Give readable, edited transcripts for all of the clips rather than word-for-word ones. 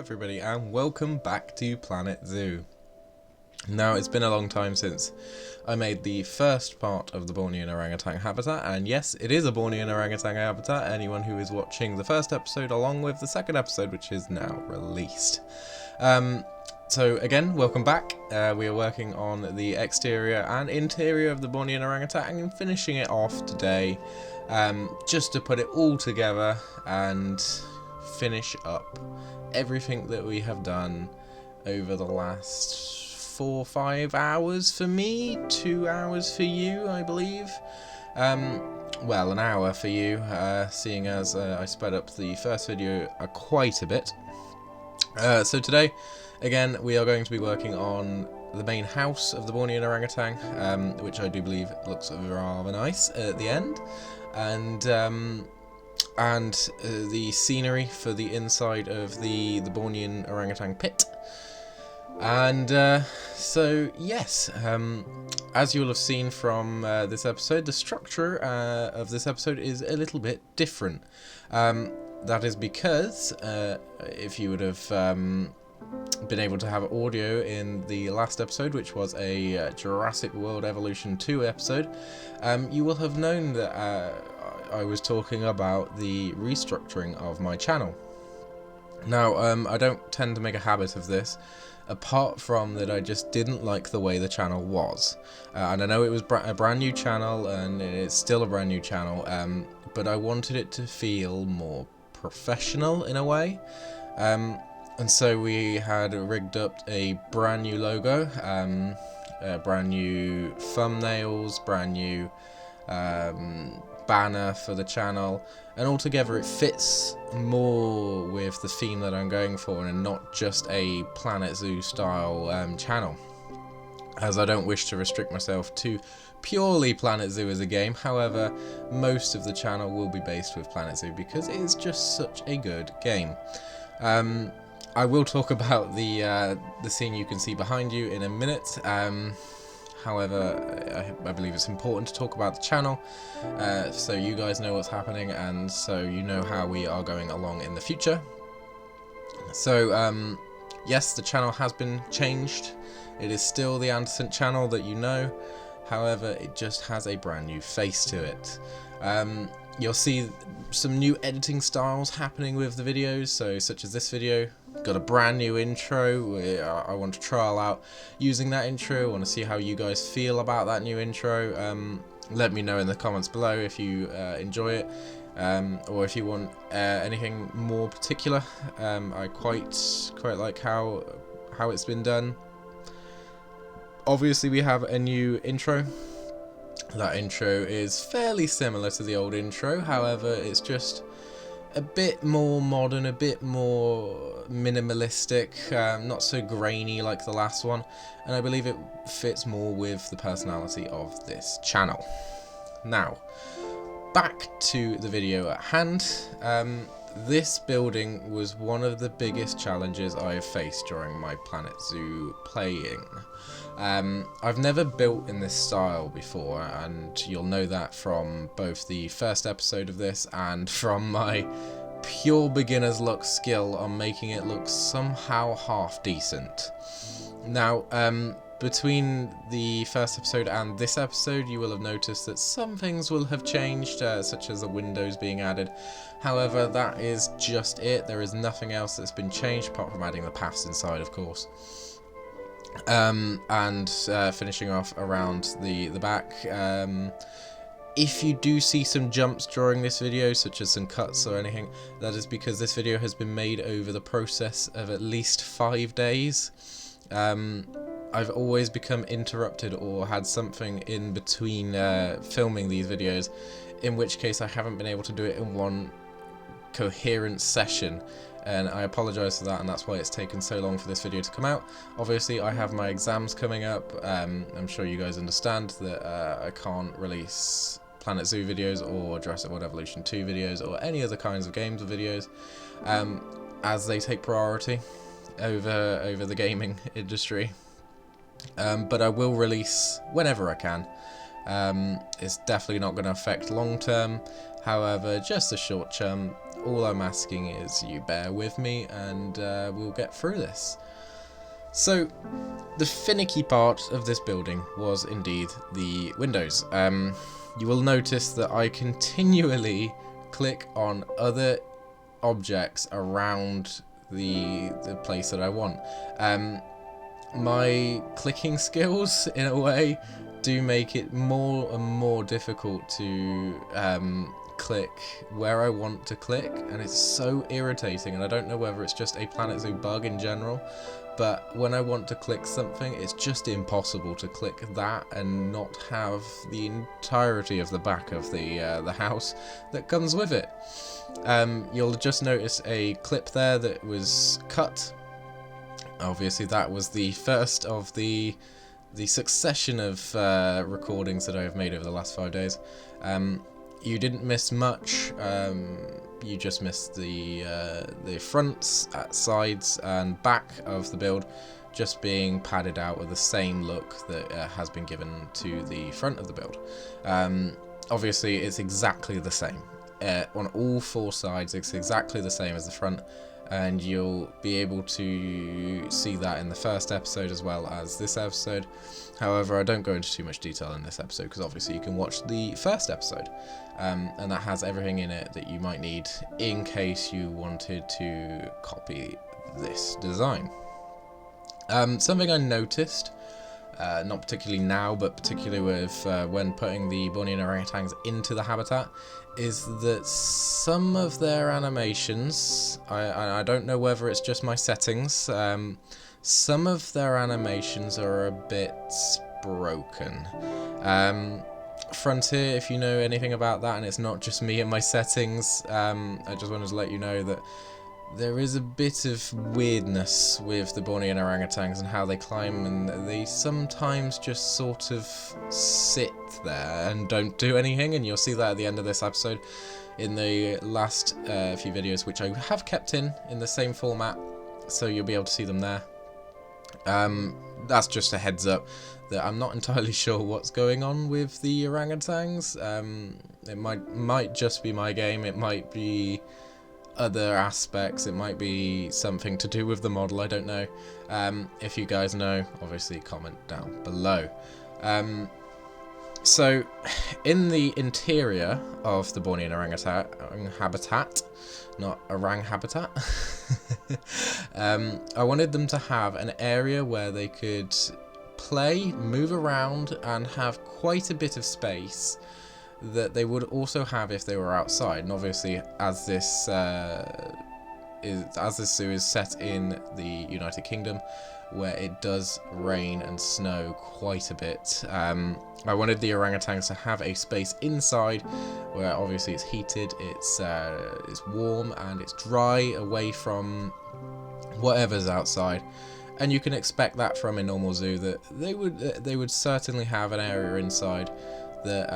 everybody, and welcome back to Planet Zoo. Now, it's been a long time since I made the first part of the Bornean Orangutan habitat, and yes, it is a Bornean Orangutan habitat. Anyone who is watching the first episode along with the second episode, which is now released. So again, welcome back. We are working on the exterior and interior of the Bornean Orangutan and finishing it off today, just to put it all together and finish up everything that we have done over the last 4 or 5 hours for me, 2 hours for you, I believe. Well, an hour for you, seeing as I sped up the first video quite a bit. So today, again, we are going to be working on the main house of the Bornean Orangutan, which I do believe looks rather nice at the end, and the scenery for the inside of the Bornean Orangutan pit. And so yes, as you'll have seen from this episode, the structure of this episode is a little bit different. That is because if you would have been able to have audio in the last episode, which was a Jurassic World Evolution 2 episode, you will have known that I was talking about the restructuring of my channel. Now, I don't tend to make a habit of this, apart from that I just didn't like the way the channel was. And I know it was a brand new channel, and it's still a brand new channel, but I wanted it to feel more professional in a way. And so we had rigged up a brand new logo, brand new thumbnails, brand new banner for the channel, and altogether it fits more with the theme that I'm going for, and not just a Planet Zoo style channel, as I don't wish to restrict myself to purely Planet Zoo as a game. However, most of the channel will be based with Planet Zoo because it is just such a good game. I will talk about the scene you can see behind you in a minute. However, I believe it's important to talk about the channel, so you guys know what's happening, and so you know how we are going along in the future. So, yes, the channel has been changed. It is still the Anturcent channel that you know, however, it just has a brand new face to it. You'll see some new editing styles happening with the videos, so such as this video. Got a brand new intro. I want to trial out using that intro. I want to see how you guys feel about that new intro. Let me know in the comments below if you enjoy it, or if you want anything more particular. I quite like how it's been done. Obviously, we have a new intro. That intro is fairly similar to the old intro, however, it's just a bit more modern, a bit more minimalistic, not so grainy like the last one, and I believe it fits more with the personality of this channel. Now, back to the video at hand. This building was one of the biggest challenges I have faced during my Planet Zoo playing. I've never built in this style before, and you'll know that from both the first episode of this and from my pure beginner's luck skill on making it look somehow half decent. Now, between the first episode and this episode, you will have noticed that some things will have changed, such as the windows being added. However, that is just it. There is nothing else that's been changed, apart from adding the paths inside, of course. And finishing off around the back. If you do see some jumps during this video, such as some cuts or anything, that is because this video has been made over the process of at least 5 days. I've always become interrupted or had something in between filming these videos, in which case I haven't been able to do it in one coherent session, and I apologise for that, and that's why it's taken so long for this video to come out. Obviously, I have my exams coming up. I'm sure you guys understand that I can't release Planet Zoo videos or Jurassic World Evolution 2 videos or any other kinds of games or videos, as they take priority over the gaming industry. But I will release whenever I can. It's definitely not going to affect long term. However, just the short term, all I'm asking is you bear with me, and we'll get through this. So, the finicky part of this building was indeed the windows. You will notice that I continually click on other objects around the place that I want. My clicking skills, in a way, do make it more and more difficult to click where I want to click, and it's so irritating, and I don't know whether it's just a Planet Zoo bug in general, but when I want to click something, it's just impossible to click that and not have the entirety of the back of the house that comes with it. You'll just notice a clip there that was cut. Obviously that was the first of the succession of recordings that I have made over the last 5 days. You didn't miss much. You just missed the fronts, sides and back of the build just being padded out with the same look that has been given to the front of the build. Obviously it's exactly the same. On all 4 sides it's exactly the same as the front, and you'll be able to see that in the first episode as well as this episode. However, I don't go into too much detail in this episode because obviously you can watch the first episode, and that has everything in it that you might need in case you wanted to copy this design. Something I noticed, not particularly now, but particularly with when putting the Bornean orangutans into the habitat, is that some of their animations, I don't know whether it's just my settings, some of their animations are a bit broken. Frontier, if you know anything about that, and it's not just me and my settings, I just wanted to let you know that there is a bit of weirdness with the Bornean orangutans and how they climb, and they sometimes just sort of sit there and don't do anything, and you'll see that at the end of this episode in the last few videos, which I have kept in the same format, so you'll be able to see them there. That's just a heads up that I'm not entirely sure what's going on with the orangutans. It might just be my game, it might be other aspects, it might be something to do with the model, I don't know. If you guys know, obviously comment down below. So, in the interior of the Bornean orangutan habitat, not orang habitat, I wanted them to have an area where they could play, move around, and have quite a bit of space that they would also have if they were outside. And obviously, as this zoo is set in the United Kingdom, where it does rain and snow quite a bit, I wanted the orangutans to have a space inside where obviously it's heated, it's warm and it's dry away from whatever's outside. And you can expect that from a normal zoo, that they would certainly have an area inside that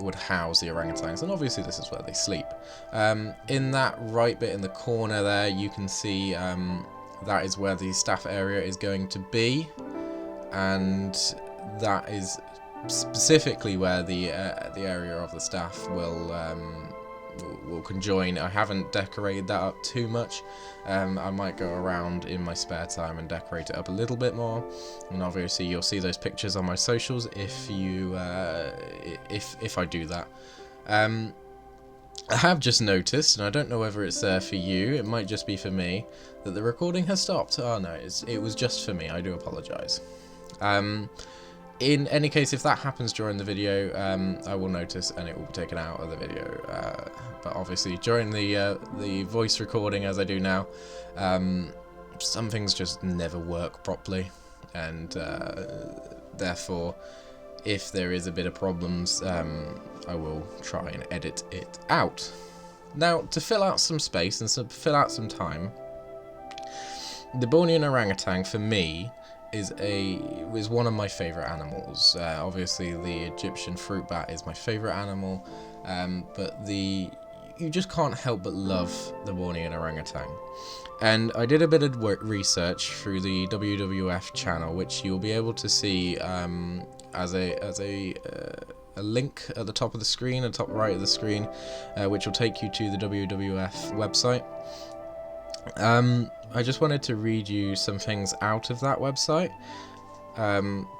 would house the orangutans, and obviously this is where they sleep. In that right bit in the corner there, you can see that is where the staff area is going to be, and that is specifically where the area of the staff will conjoin. I haven't decorated that up too much. I might go around in my spare time and decorate it up a little bit more, and obviously you'll see those pictures on my socials if you if I do that. I have just noticed, and I don't know whether it's there for you, it might just be for me, that the recording has stopped. Oh no, it was just for me, I do apologise. In any case, if that happens during the video, I will notice and it will be taken out of the video. But obviously, during the voice recording, as I do now, some things just never work properly, and therefore, if there is a bit of problems, I will try and edit it out. Now, to fill out some space and fill out some time, the Bornean orangutan for me is one of my favourite animals. Obviously the Egyptian fruit bat is my favourite animal, but you just can't help but love the Bornean orangutan. And I did a bit of research through the WWF channel, which you'll be able to see as a link at the top of the screen, at the top right of the screen, which will take you to the WWF website. I just wanted to read you some things out of that website,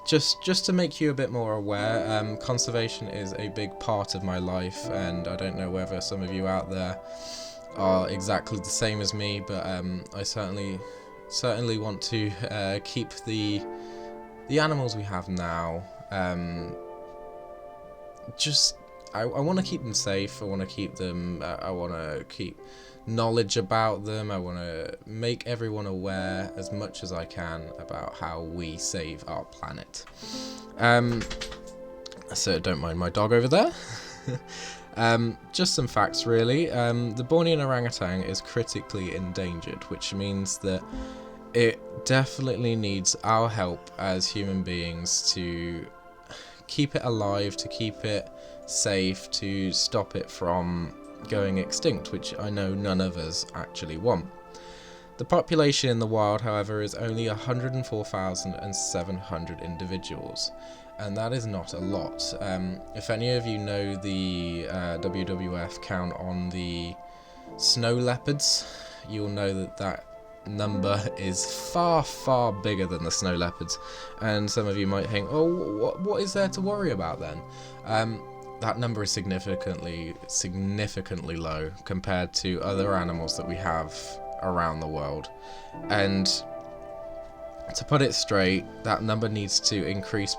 just to make you a bit more aware. Conservation is a big part of my life, and I don't know whether some of you out there are exactly the same as me, but I certainly want to keep the animals we have now. I want to keep them safe. I want to keep them. I want to keep knowledge about them. I want to make everyone aware as much as I can about how we save our planet. So don't mind my dog over there. Just some facts, really. The Bornean orangutan is critically endangered, which means that it definitely needs our help as human beings to keep it alive, to keep it safe, to stop it from going extinct, which I know none of us actually want. The population in the wild, however, is only 104,700 individuals, and that is not a lot. If any of you know the WWF count on the snow leopards, you'll know that number is far, far bigger than the snow leopards, and some of you might think, oh, what is there to worry about then? That number is significantly low compared to other animals that we have around the world, and to put it straight, that number needs to increase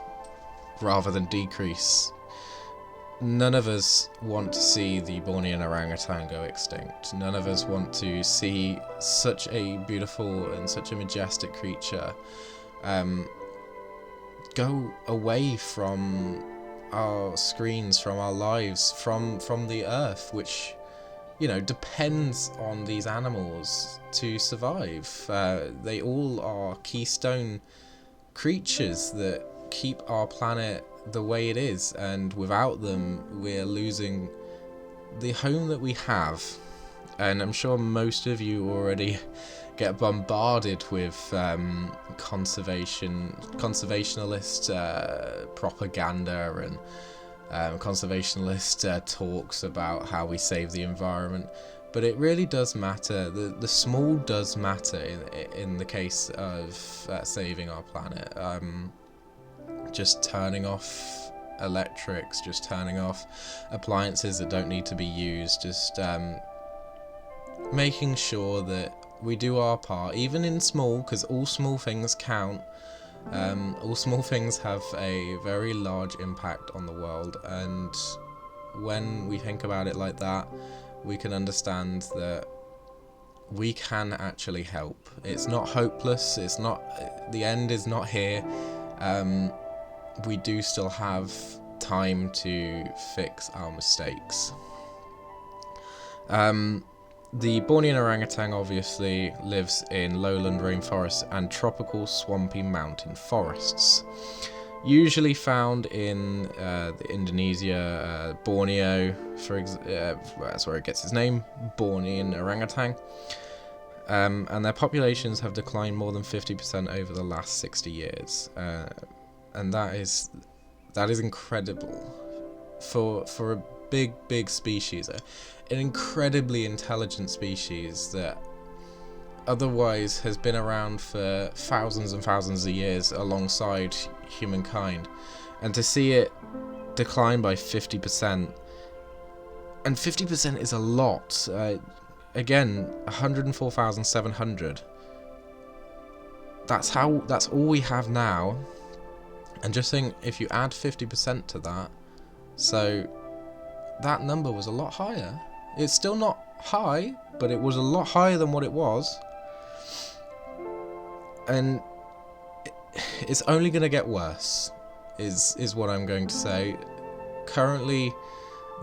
rather than decrease. None of us want to see the Bornean orangutan go extinct. None of us want to see such a beautiful and such a majestic creature go away from our screens, from our lives, from the earth, which, you know, depends on these animals to survive. They all are keystone creatures that keep our planet the way it is, and without them we're losing the home that we have. And I'm sure most of you already get bombarded with conservationalist propaganda and conservationalist talks about how we save the environment, but it really does matter. The small does matter in the case of saving our planet. Just turning off electrics, just turning off appliances that don't need to be used, just making sure that we do our part, even in small, because all small things count. All small things have a very large impact on the world, and when we think about it like that, we can understand that we can actually help. It's not hopeless, it's not, the end is not here. We do still have time to fix our mistakes. The Bornean orangutan obviously lives in lowland rainforests and tropical swampy mountain forests. Usually found in Indonesia, Borneo, that's where it gets its name, Bornean orangutan. And their populations have declined more than 50% over the last 60 years. And that is incredible for a big species, an incredibly intelligent species that otherwise has been around for thousands and thousands of years alongside humankind, and to see it decline by 50%, and 50% is a lot. Again, 104,700. That's all we have now. And just think, if you add 50% to that, so that number was a lot higher. It's still not high, but it was a lot higher than what it was. And it's only going to get worse, is what I'm going to say. Currently,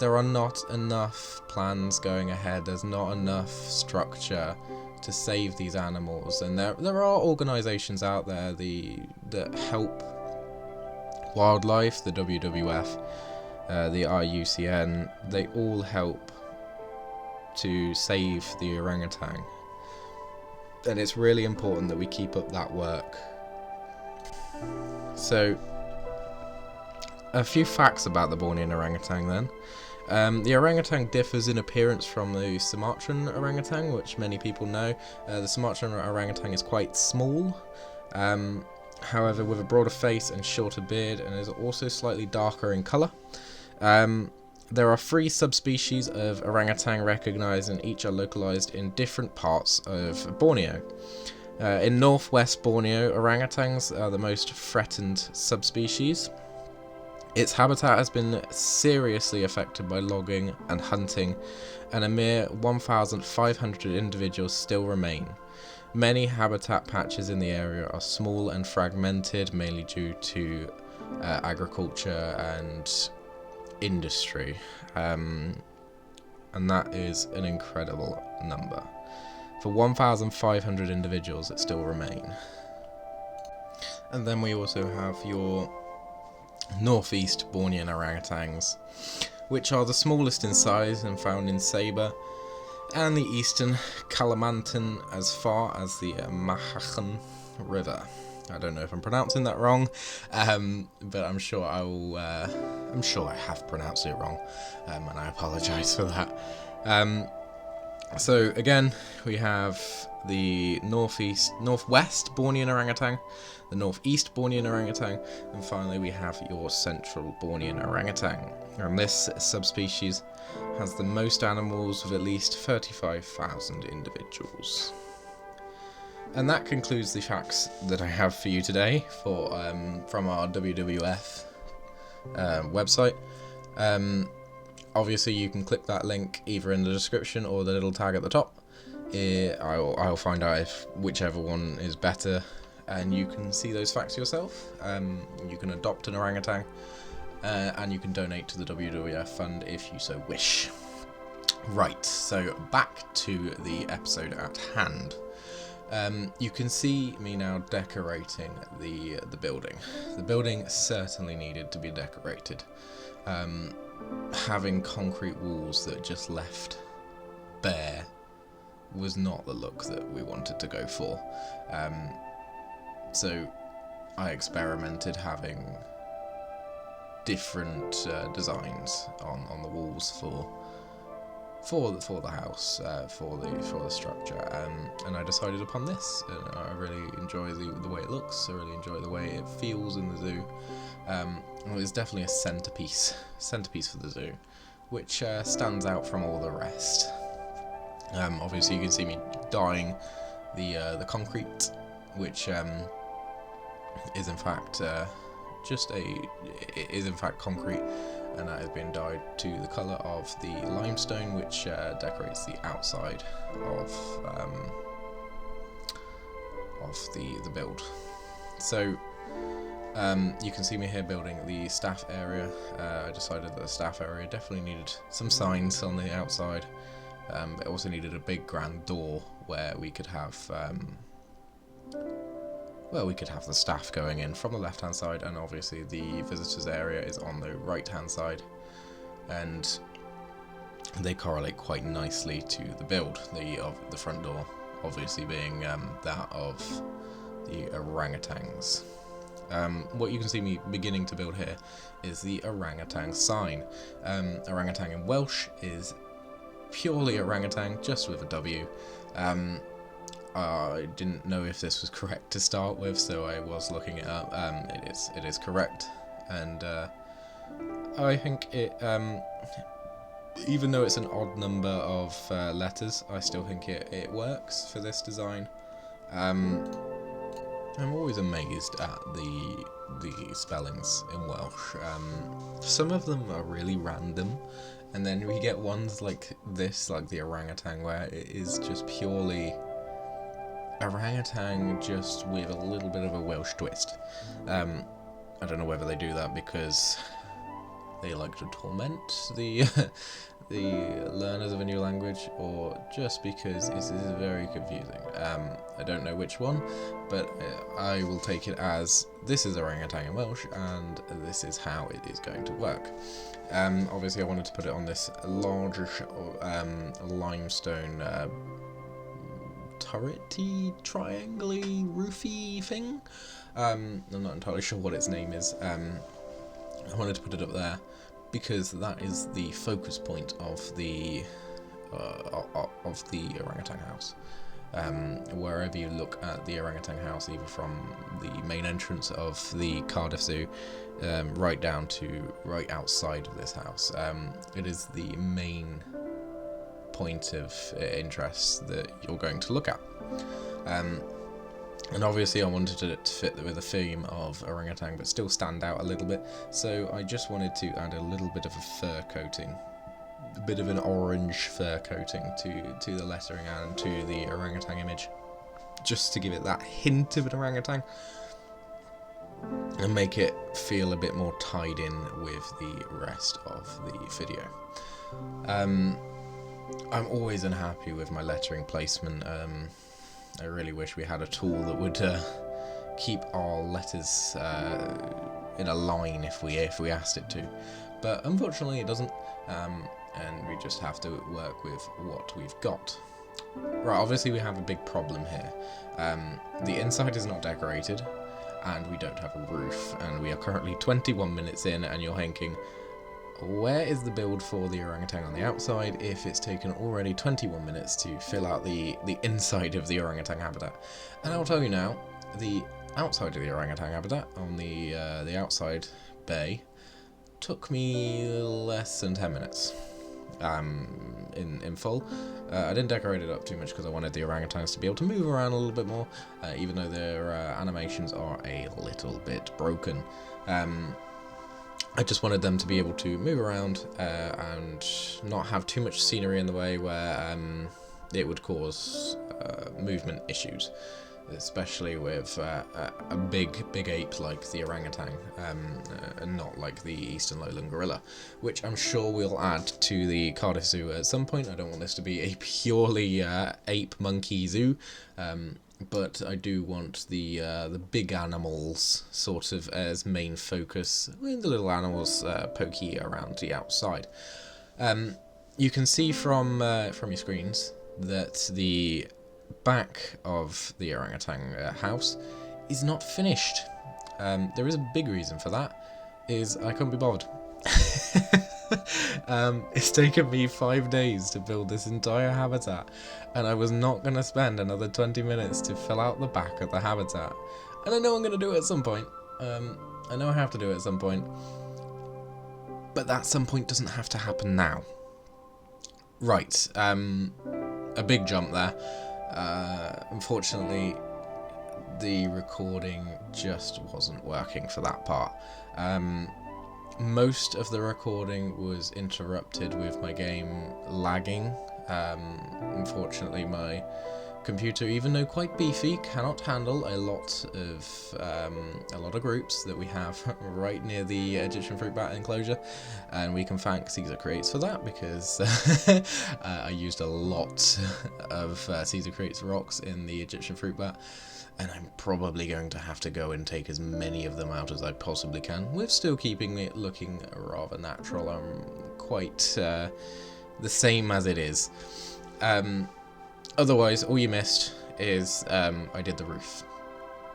there are not enough plans going ahead. There's not enough structure to save these animals. And there are organisations out there that help wildlife, the WWF, the IUCN, they all help to save the orangutan. And it's really important that we keep up that work. So, a few facts about the Bornean orangutan then. The orangutan differs in appearance from the Sumatran orangutan, which many people know. The Sumatran orangutan is quite small, however with a broader face and shorter beard, and is also slightly darker in colour. There are 3 subspecies of orangutan recognised, and each are localised in different parts of Borneo. In northwest Borneo, orangutans are the most threatened subspecies. Its habitat has been seriously affected by logging and hunting, and a mere 1,500 individuals still remain. Many habitat patches in the area are small and fragmented, mainly due to agriculture and industry, and that is an incredible number. For 1,500 individuals that still remain. And then we also have your northeast Bornean orangutans, which are the smallest in size and found in Sabah and the eastern Kalimantan as far as the Mahakam River. I don't know if I'm pronouncing that wrong, but I'm sure I have pronounced it wrong, and I apologise for that. So again, we have the northwest Bornean orangutan, the northeast Bornean orangutan, and finally we have your central Bornean orangutan. And this subspecies has the most animals, with at least 35,000 individuals. And that concludes the facts that I have for you today from our WWF website. Obviously, you can click that link either in the description or the little tag at the top. I'll find out whichever one is better, and you can see those facts yourself. You can adopt an orangutan, and you can donate to the WWF fund if you so wish. Right, so back to the episode at hand. You can see me now decorating the building. The building certainly needed to be decorated. Having concrete walls that just left bare was not the look that we wanted to go for. So I experimented having different designs on the walls for the house, for the structure, and I decided upon this. And I really enjoy the way it looks. I really enjoy the way it feels in the zoo. It's definitely a centerpiece for the zoo, which stands out from all the rest. Obviously, you can see me dyeing the concrete, which is in fact is in fact concrete, and that has been dyed to the colour of the limestone, which decorates the outside of the build. So you can see me here building the staff area. I decided that the staff area definitely needed some signs on the outside, but it also needed a big grand door where we could have the staff going in from the left hand side, and obviously the visitors area is on the right hand side, and they correlate quite nicely to the build. The front door obviously being that of the orangutans. What you can see me beginning to build here is the orangutan sign. Orangutan in Welsh is purely orangutan, just with a W. I didn't know if this was correct to start with, so I was looking it up. It is correct, and I think it, even though it's an odd number of letters, I still think it works for this design. I'm always amazed at the spellings in Welsh. Some of them are really random, and then we get ones like this, like the orangutan, where it is just purely orangutan, just with a little bit of a Welsh twist. I don't know whether they do that because they like to torment the learners of a new language, or just because it is very confusing. I don't know which one, but I will take it as this is orangutan in Welsh, and this is how it is going to work. Obviously, I wanted to put it on this larger limestone turrety, triangle-y, roofy thing. I'm not entirely sure what its name is. I wanted to put it up there because that is the focus point of the orangutan house. Wherever you look at the orangutan house, either from the main entrance of the Cardiff Zoo right down to right outside of this house, it is the main point of interest that you're going to look at. And obviously I wanted it to fit with the theme of orangutan but still stand out a little bit, so I just wanted to add a little bit of a fur coating, a bit of an orange fur coating to the lettering and to the orangutan image, just to give it that hint of an orangutan and make it feel a bit more tied in with the rest of the video. I'm always unhappy with my lettering placement. I really wish we had a tool that would keep our letters in a line if we asked it to, but unfortunately it doesn't, and we just have to work with what we've got. Right, obviously we have a big problem here. The inside is not decorated, and we don't have a roof, and we are currently 21 minutes in, and you're thinking, where is the build for the orangutan on the outside if it's taken already 21 minutes to fill out the inside of the orangutan habitat? And I'll tell you now, the outside of the orangutan habitat, on the outside bay, took me less than 10 minutes in full. I didn't decorate it up too much because I wanted the orangutans to be able to move around a little bit more, even though their animations are a little bit broken. I just wanted them to be able to move around and not have too much scenery in the way where it would cause movement issues, especially with a big ape like the orangutan, and not like the eastern lowland gorilla, which I'm sure we'll add to the Cardiff Zoo at some point. I don't want this to be a purely ape monkey zoo, but I do want the big animals sort of as main focus, with the little animals pokey around the outside. You can see from your screens that the back of the orangutan house is not finished. There is a big reason for that, is I couldn't be bothered. It's taken me 5 days to build this entire habitat, and I was not going to spend another 20 minutes to fill out the back of the habitat. And I know I'm going to do it at some point. I know I have to do it at some point, but that some point doesn't have to happen now. Right, a big jump there. Unfortunately, the recording just wasn't working for that part. Most of the recording was interrupted with my game lagging. Unfortunately, my computer, even though quite beefy, cannot handle a lot of groups that we have right near the Egyptian fruit bat enclosure, and we can thank Sw Caerdydd for that, because I used a lot of Sw Caerdydd's rocks in the Egyptian fruit bat, and I'm probably going to have to go and take as many of them out as I possibly can, with still keeping it looking rather natural. I'm quite the same as it is. Otherwise, all you missed is I did the roof.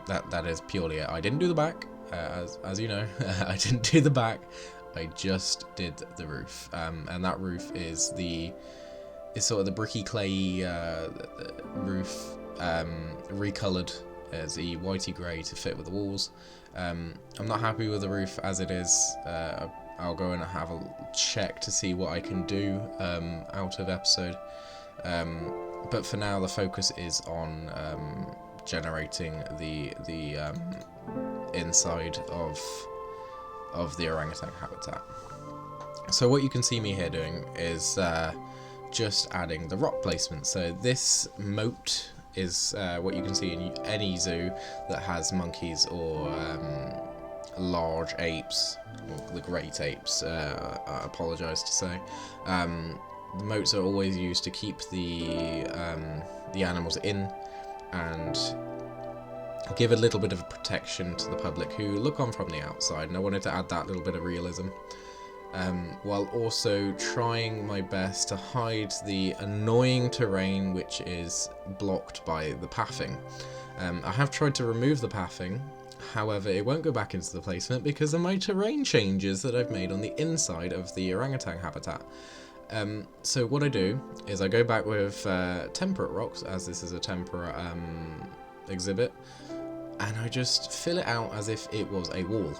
That is purely it. I didn't do the back, as you know. I didn't do the back. I just did the roof, and that roof is sort of the bricky clay roof, recoloured as a whitey grey to fit with the walls. I'm not happy with the roof as it is. I'll go and have a check to see what I can do out of episode. But for now, the focus is on generating the inside of the orangutan habitat. So what you can see me here doing is just adding the rock placement. So this moat is what you can see in any zoo that has monkeys or large apes, or the great apes, I apologise to say. The moats are always used to keep the animals in and give a little bit of protection to the public who look on from the outside, and I wanted to add that little bit of realism, while also trying my best to hide the annoying terrain which is blocked by the pathing. I have tried to remove the pathing, However, it won't go back into the placement because of my terrain changes that I've made on the inside of the orangutan habitat. So what I do is I go back with temperate rocks, as this is a temperate exhibit, and I just fill it out as if it was a wall.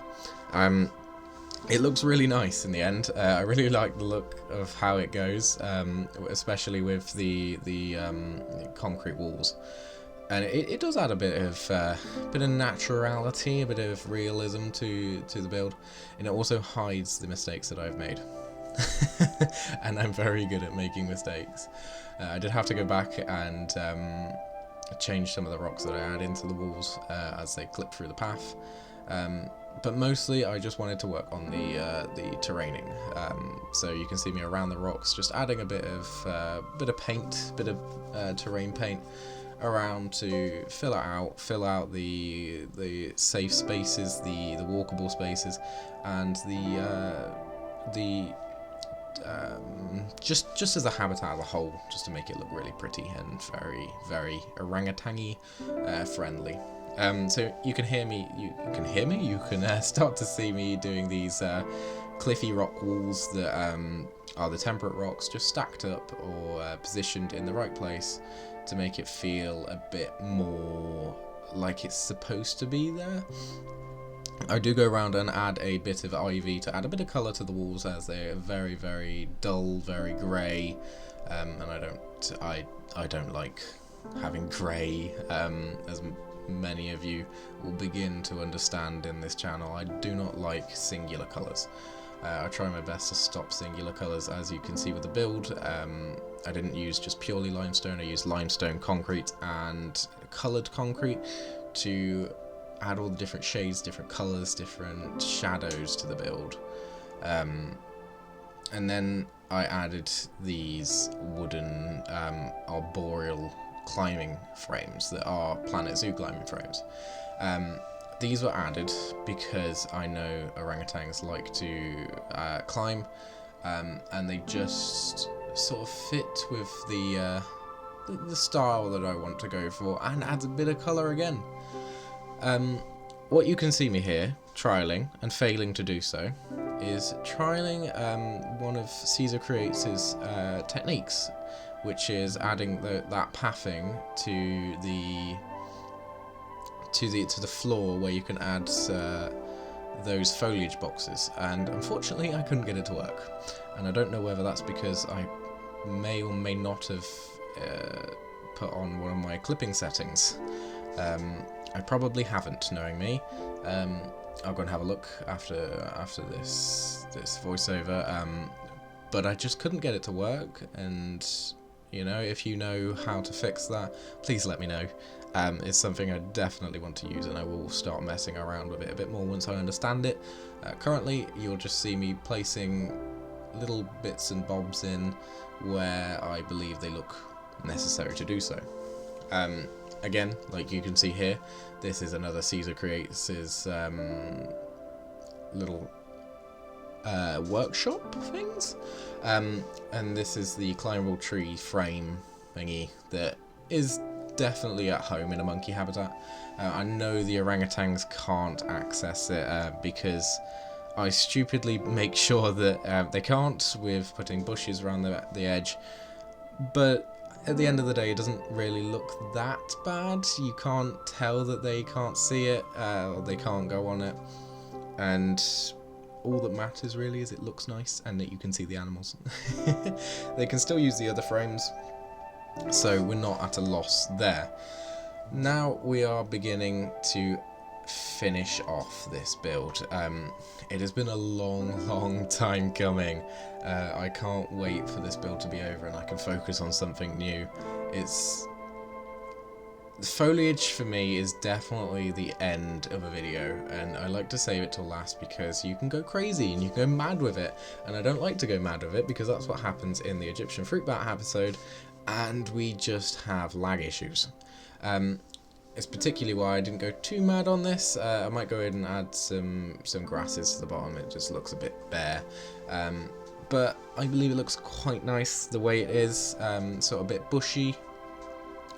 It looks really nice in the end. I really like the look of how it goes, especially with the concrete walls. And it does add a bit of naturality, a bit of realism to the build, and it also hides the mistakes that I've made. And I'm very good at making mistakes. I did have to go back and change some of the rocks that I add into the walls as they clip through the path. But mostly I just wanted to work on the terraining. So you can see me around the rocks, just adding a bit of paint, bit of terrain paint around to fill out the safe spaces, the walkable spaces, and just as a habitat as a whole, just to make it look really pretty and very orangutan-y friendly. So you can hear me. You can start to see me doing these cliffy rock walls that are the temperate rocks, just stacked up or positioned in the right place to make it feel a bit more like it's supposed to be there. I do go around and add a bit of ivy to add a bit of colour to the walls, as they're very dull, very grey, and I don't like having grey, as many of you will begin to understand in this channel. I do not like singular colours. I try my best to stop singular colours, as you can see with the build. I didn't use just purely limestone, I used limestone concrete and coloured concrete to add all the different shades, different colours, different shadows to the build. And then I added these wooden arboreal climbing frames that are Planet Zoo climbing frames. These were added because I know orangutans like to climb, and they just sort of fit with the style that I want to go for, and adds a bit of colour again. What you can see me here trialling and failing to do so is trialling one of Sw Caerdydd's techniques, which is adding that pathing to the floor where you can add those foliage boxes, and unfortunately I couldn't get it to work, and I don't know whether that's because I may or may not have put on one of my clipping settings. I probably haven't, knowing me. I'll go and have a look after this voiceover, but I just couldn't get it to work, and you know, if you know how to fix that, please let me know. It's something I definitely want to use, and I will start messing around with it a bit more once I understand it. Currently, you'll just see me placing little bits and bobs in where I believe they look necessary to do so. Again, like you can see here, this is another Sw Caerdydd's little workshop things, and this is the climbable tree frame thingy that is definitely at home in a monkey habitat. I know the orangutans can't access it because I stupidly make sure that they can't with putting bushes around the edge, but at the end of the day it doesn't really look that bad. You can't tell that they can't see it, or they can't go on it, and all that matters really is it looks nice and that you can see the animals. They can still use the other frames, so we're not at a loss there. Now we are beginning to finish off this build. It has been a long time coming. I can't wait for this build to be over and I can focus on something new. Foliage for me is definitely the end of a video, and I like to save it till last because you can go crazy and you can go mad with it, and I don't like to go mad with it because that's what happens in the Egyptian fruit bat episode, and we just have lag issues. It's particularly why I didn't go too mad on this. I might go ahead and add some grasses to the bottom. It just looks a bit bare, but I believe it looks quite nice the way it is, sort of a bit bushy.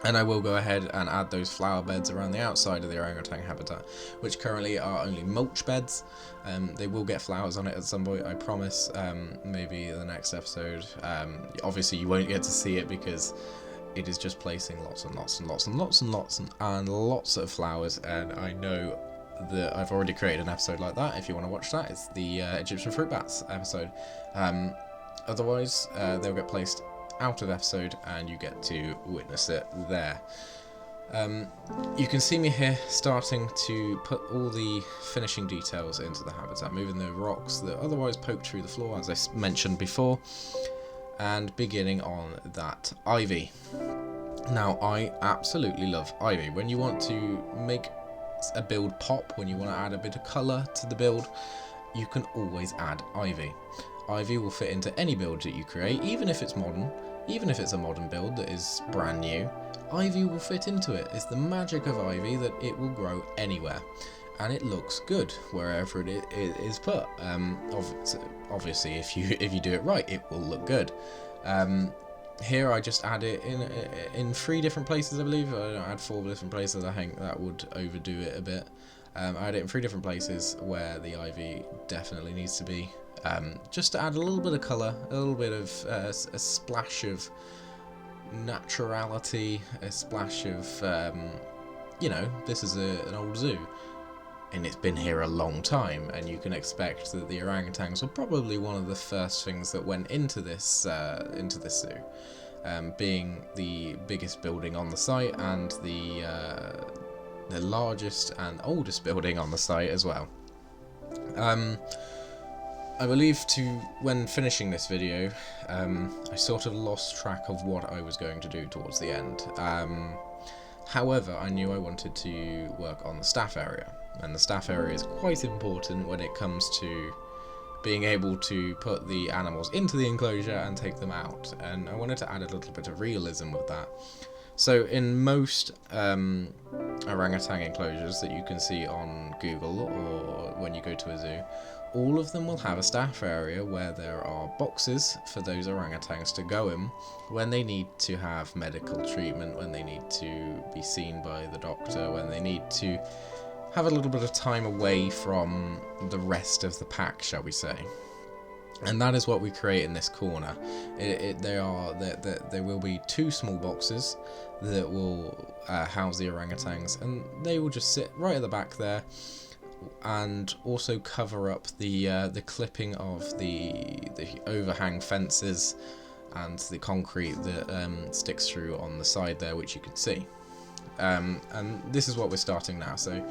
And I will go ahead and add those flower beds around the outside of the orangutan habitat, which currently are only mulch beds. They will get flowers on it at some point, I promise. Maybe in the next episode. Obviously you won't get to see it because it is just placing lots and lots and lots and lots and lots and lots of flowers, and I know that I've already created an episode like that. If you want to watch that, it's the Egyptian fruit bats episode. Otherwise, they'll get placed out of episode and you get to witness it there. You can see me here starting to put all the finishing details into the habitat, moving the rocks that otherwise poke through the floor, as I mentioned before, and beginning on that ivy. Now, I absolutely love ivy. When you want to make a build pop, when you want to add a bit of colour to the build, you can always add ivy. Ivy will fit into any build that you create, even if it's modern, even if it's a modern build that is brand new. Ivy will fit into it. It's the magic of ivy that it will grow anywhere, and it looks good wherever it is put. Obviously, if you do it right, it will look good. Here I just add it in 3 different places, I believe. I don't add 4 different places. I think that would overdo it a bit. I add it in 3 different places where the ivy definitely needs to be. Just to add a little bit of colour, a little bit of a splash of naturality, a splash of, this is an old zoo, and it's been here a long time, and you can expect that the orangutans were probably one of the first things that went into this zoo, being the biggest building on the site and the largest and oldest building on the site as well. I believe when finishing this video, I sort of lost track of what I was going to do towards the end. However, I knew I wanted to work on the staff area, and the staff area is quite important when it comes to being able to put the animals into the enclosure and take them out, and I wanted to add a little bit of realism with that. So in most orangutan enclosures that you can see on Google or when you go to a zoo, all of them will have a staff area where there are boxes for those orangutans to go in when they need to have medical treatment, when they need to be seen by the doctor, when they need to have a little bit of time away from the rest of the pack, shall we say. And that is what we create in this corner. There will be 2 small boxes that will house the orangutans, and they will just sit right at the back there, and also cover up the clipping of the overhang fences and the concrete that sticks through on the side there, which you can see. And this is what we're starting now. So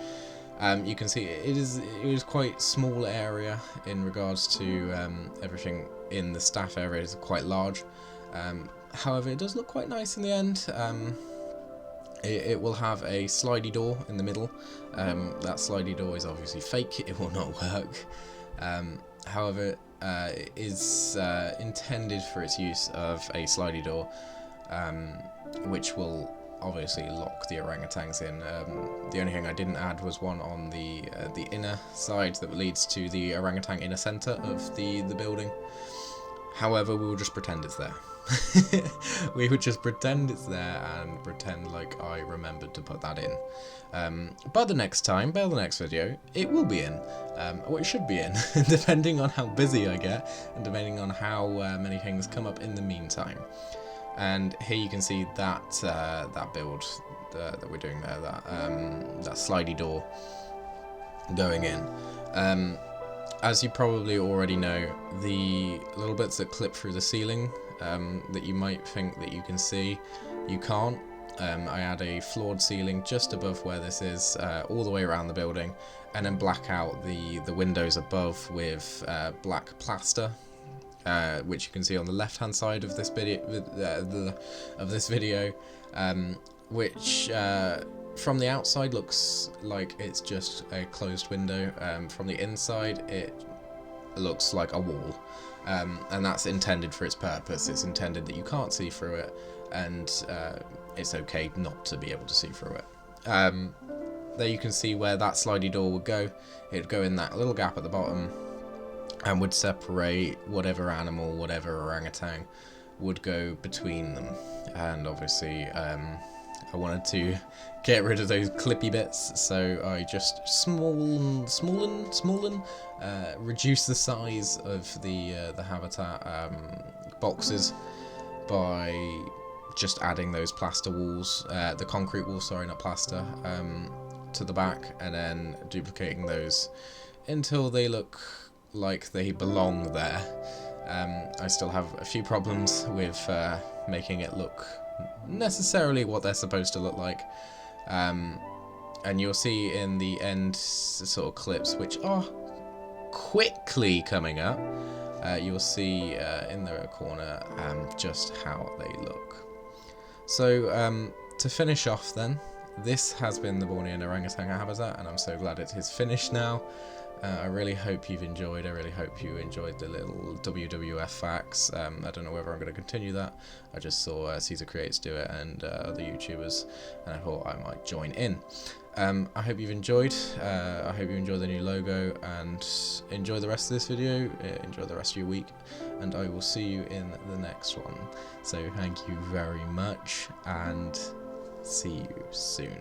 you can see it is quite small area in regards to everything in the staff area is quite large. However, it does look quite nice in the end. It will have a slidey door in the middle. That slidey door is obviously fake, it will not work. However, it is intended for its use of a slidey door, which will obviously lock the orangutans in. The only thing I didn't add was one on the inner side that leads to the orangutan inner centre of the building. However, we will just pretend it's there. We would just pretend it's there and pretend like I remembered to put that in. By the next video, it will be in, or it should be in, depending on how busy I get and depending on how many things come up in the meantime. And here you can see that build that we're doing there, that slidey door going in. As you probably already know, the little bits that clip through the ceiling that you might think that you can see, you can't. I add a floored ceiling just above where this is, all the way around the building, and then black out the windows above with black plaster, which you can see on the left hand side of this video, which from the outside looks like it's just a closed window. From the inside it looks like a wall, and that's intended for its purpose. It's intended that you can't see through it, and it's okay not to be able to see through it. There you can see where that slidey door would go. It would go in that little gap at the bottom and would separate whatever animal, whatever orangutan would go between them. And obviously I wanted to get rid of those clippy bits, so I just reduce the size of the habitat boxes by just adding those plaster walls, the concrete walls, sorry, not plaster, to the back, and then duplicating those until they look like they belong there. I still have a few problems with making it look necessarily what they're supposed to look like, and you'll see in the end sort of clips, which are quickly coming up, you'll see in the corner just how they look. So to finish off then, this has been the Bornean Orangutan habitat, and I'm so glad it is finished now. I really hope you've enjoyed. I really hope you enjoyed the little WWF facts. I don't know whether I'm going to continue that. I just saw Sw Caerdydd do it and other YouTubers, and I thought I might join in. I hope you've enjoyed. I hope you enjoy the new logo, and enjoy the rest of this video. Enjoy the rest of your week, and I will see you in the next one. So thank you very much, and see you soon.